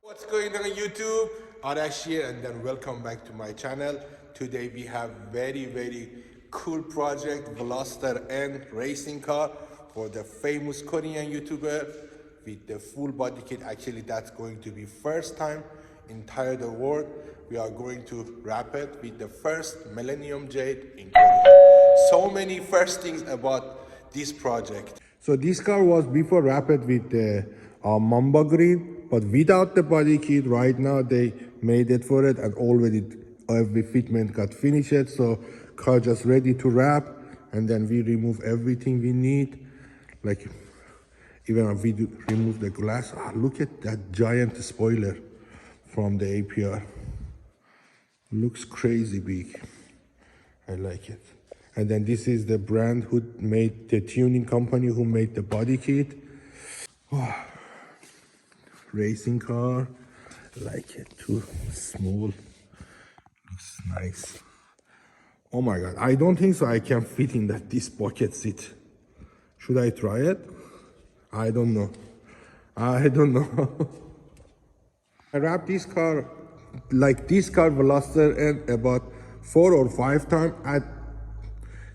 What's going on YouTube? Arash here, and then welcome back to my channel. Today we have very cool project, Veloster and racing car for the famous Korean YouTuber with the full body kit. Actually, that's going to be first time in entire the world. We are going to wrap it with the first Millennium Jade in Korea. So many first things about this project. So this car was before wrapped with the Mamba green, but without the body kit. Right now they made it for it, and already every fitment got finished. So car just ready to wrap, and then we remove everything we need. Like even we remove the glass. Look at that giant spoiler from the APR. Looks crazy big. I like it. And then this is the brand who made the tuning company who made the body kit. Oh, racing car. I like it too. Small. Looks nice. Oh my god. I don't think so I can fit in this bucket seat. Should I try it? I don't know. I don't know. I wrapped this car like this car Veloster and about 4 or 5 times. At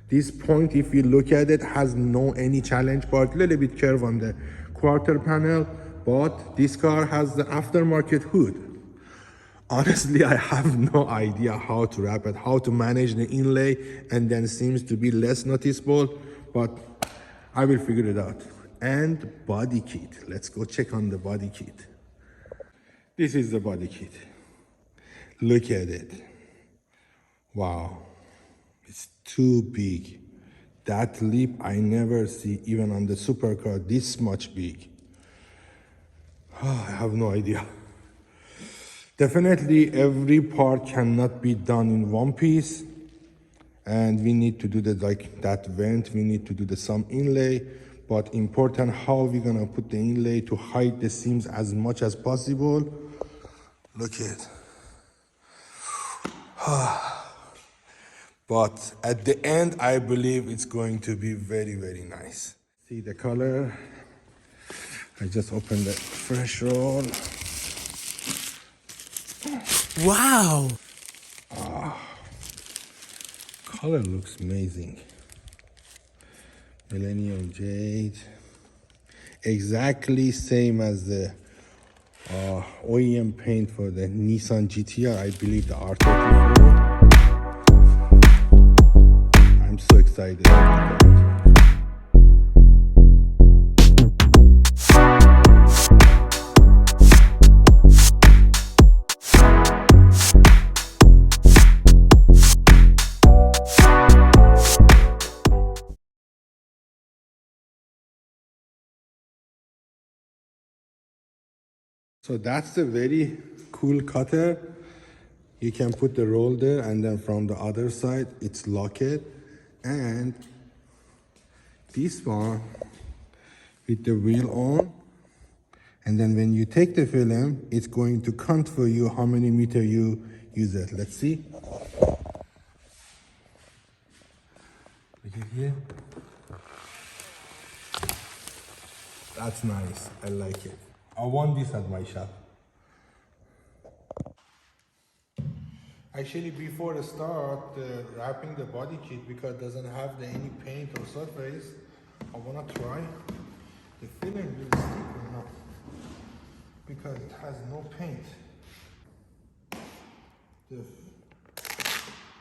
this point, if you look at it, has no any challenge part, little bit curve on the quarter panel, but this car has the aftermarket hood. Honestly, I have no idea how to wrap it, how to manage the inlay, and then seems to be less noticeable, but I will figure it out. And body kit. Let's go check on the body kit. This is the body kit. Look at it. Wow. It's too big. That lip I never see even on the supercar this much big. Oh, I have no idea. Definitely every part cannot be done in one piece, and we need to do that vent, we need to do some inlay, but important how we're gonna put the inlay to hide the seams as much as possible. Look at but at the end, I believe it's going to be very nice. See the color? I just opened the fresh roll. Wow! Color looks amazing. Millennium Jade. Exactly same as the OEM paint for the Nissan GTR. I believe the R34. I'm so excited. So that's the very cool cutter. You can put the roll there, and then from the other side it's locked. And this one with the wheel on, and then when you take the film, it's going to count for you how many meter you use it. Let's see. Look at here. That's nice. I like it. I want this at my shop. Actually, before I start wrapping the body kit, because it doesn't have any paint or surface, I want to try the film will stick or not, because it has no paint. The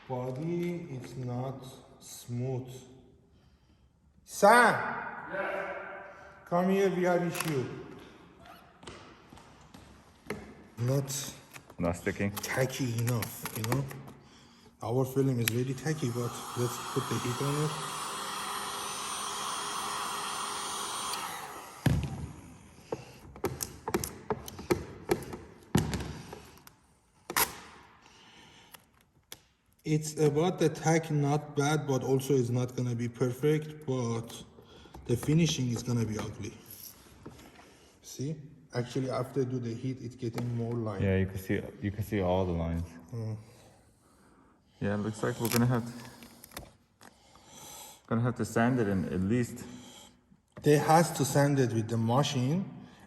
body is not smooth. Sam! Yes. Come here, we have issue. Not sticking. Tacky enough, you know. Our film is very tacky, but let's put the heat on it. It's about the tack, not bad, but also it's not gonna be perfect, but the finishing is gonna be ugly. See? Actually, after do the heat, it's getting more line. Yeah, you can see all the lines. Yeah, it looks like we're gonna have to sand it in at least. They has to sand it with the machine,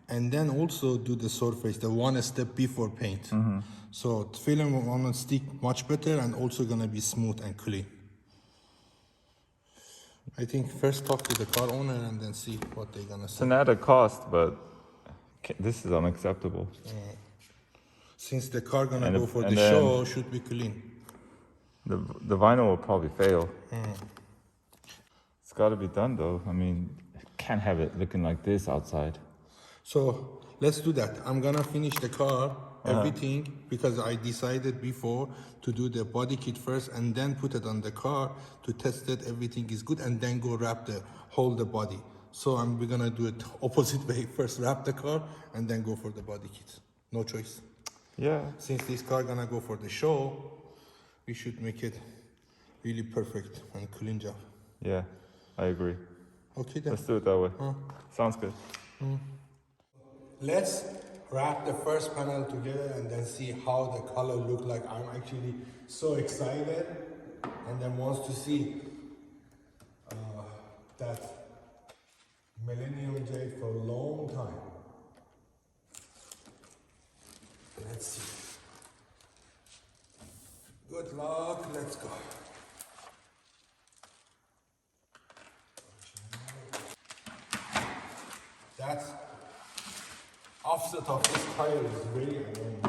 and then also do the surface, the one step before paint. So the film wanna stick much better and also gonna be smooth and clean. I think first talk to the car owner and then see what they're gonna It's say. an added cost, but this is unacceptable. Since the car gonna And go if- for and the then- show, should be clean. The vinyl will probably fail. It's got to be done though. I mean, can't have it looking like this outside. So let's do that. I'm gonna finish the car, everything, because I decided before to do the body kit first and then put it on the car to test that everything is good and then go wrap the whole the body. So we're gonna do it opposite way. First wrap the car and then go for the body kit. No choice. Yeah. Since this car gonna go for the show, we should make it really perfect and clean job. Yeah, I agree. Okay then. Let's do it that way. Sounds good. Let's wrap the first panel together and then see how the color look like. I'm actually so excited and then wants to see that Millennium Jade for a long time. Let's see. Good luck, let's go. That's offset of this tire is very annoying.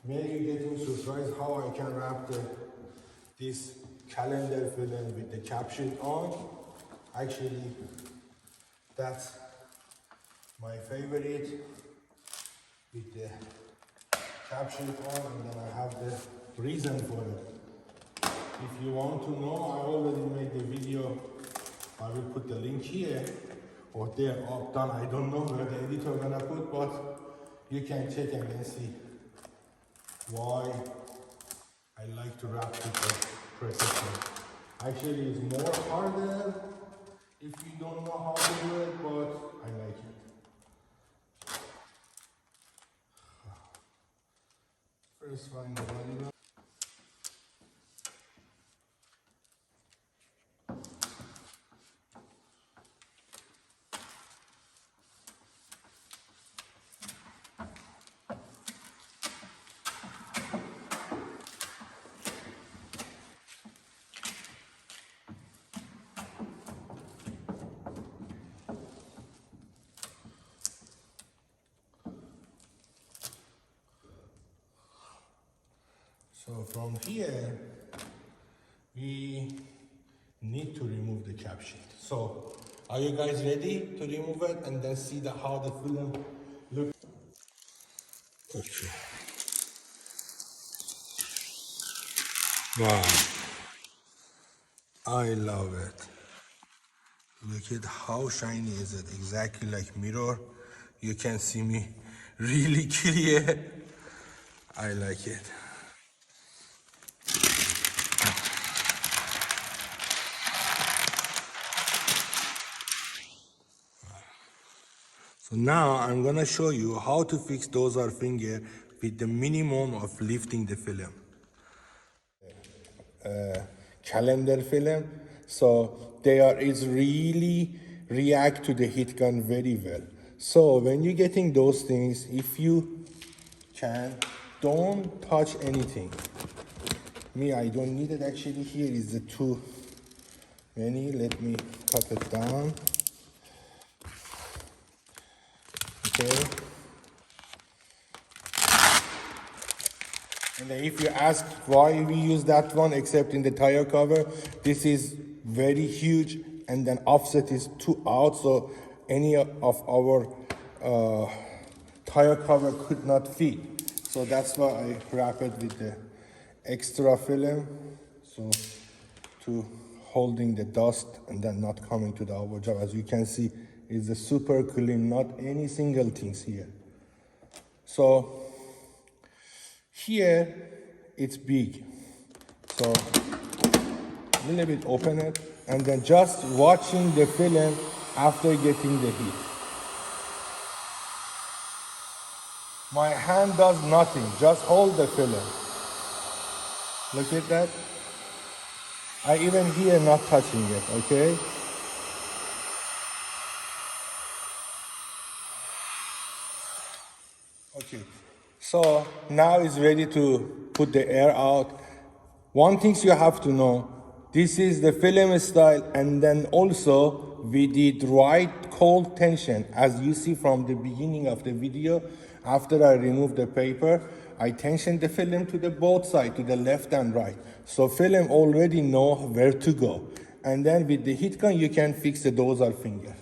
Maybe getting surprised how I can wrap this calendar film with the cap sheet on. Actually, that's my favorite with the cap sheet on, and then I have the reason for it. If you want to know, I already made the video. I will put the link here or there up done. I don't know where the editor gonna put, but you can check and then see why I like to wrap with the precision. Actually, it's more harder if you don't know how to do it, but I like it. First find the body wrap. So from here, we need to remove the cap sheet. So are you guys ready to remove it and then see how the film looks? Okay. Wow. I love it. Look at how shiny is it, exactly like mirror. You can see me really clear. I like it. So now I'm gonna show you how to fix dozer finger with the minimum of lifting the film. Calendar film, so it's really react to the heat gun very well. So when you're getting those things, if you can, don't touch anything. Me, I don't need it actually. Here is the too many. Let me cut it down. Okay. And then if you ask why we use that one, except in the tire cover, this is very huge, and then offset is too out, so any of our tire cover could not fit. So that's why I wrap it with the extra film, so to holding the dust and then not coming to the our job. As you can see, it's a super clean, not any single things here. So here it's big. So a little bit open it, and then just watching the film after getting the heat. My hand does nothing, just hold the film. Look at that. I even here not touching it, okay? Okay, so now it's ready to put the air out. One thing you have to know, this is the film style, and then also we did right cold tension. As you see from the beginning of the video, after I removed the paper, I tensioned the film to the both sides, to the left and right. So film already know where to go. And then with the heat gun, you can fix the dorsal finger.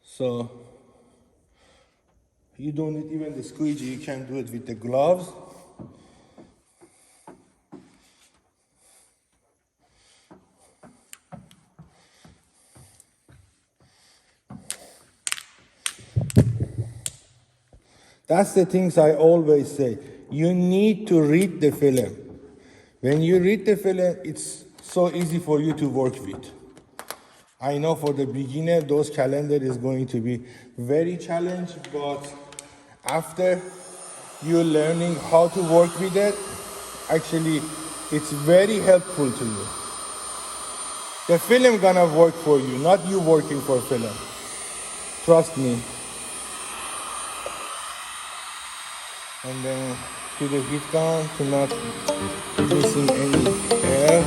So you don't need even the squeegee, you can do it with the gloves. That's the things I always say. You need to read the film. When you read the film, it's so easy for you to work with. I know for the beginner, those calendar is going to be very challenging, but after you learning how to work with it, actually, it's very helpful to you. The film gonna work for you, not you working for film. Trust me. And then to the heat gun to not missing any air.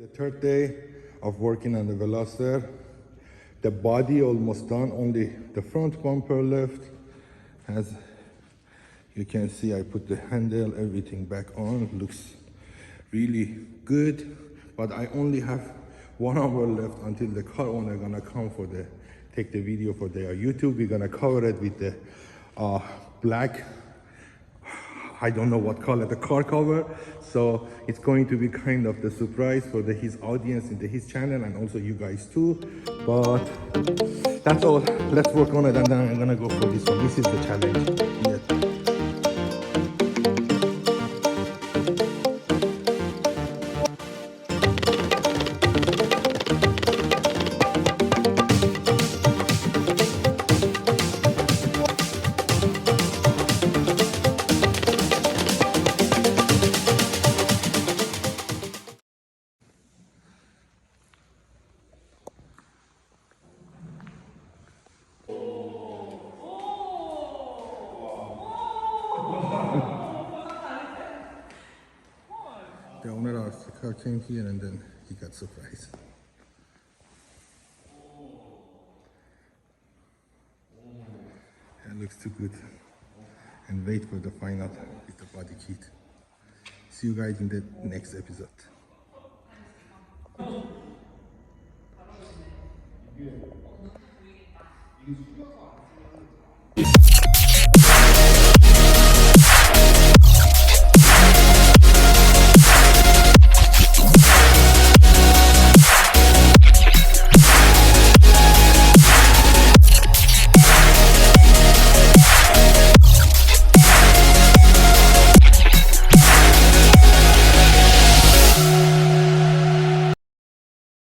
The third day of working on the Veloster, the body almost done, only the front bumper left. As you can see, I put the handle, everything back on, looks really good, but I only have 1 hour left until the car owner gonna come for take the video for their YouTube. We're gonna cover it with the black, I don't know what color, the car cover. So it's going to be kind of the surprise for his audience in his channel and also you guys too. But that's all. Let's work on it and then I'm gonna go for this one. This is the challenge. Yeah. The owner of the car came here and then he got surprised. It looks too good. And wait for the final with the body kit. See you guys in the next episode.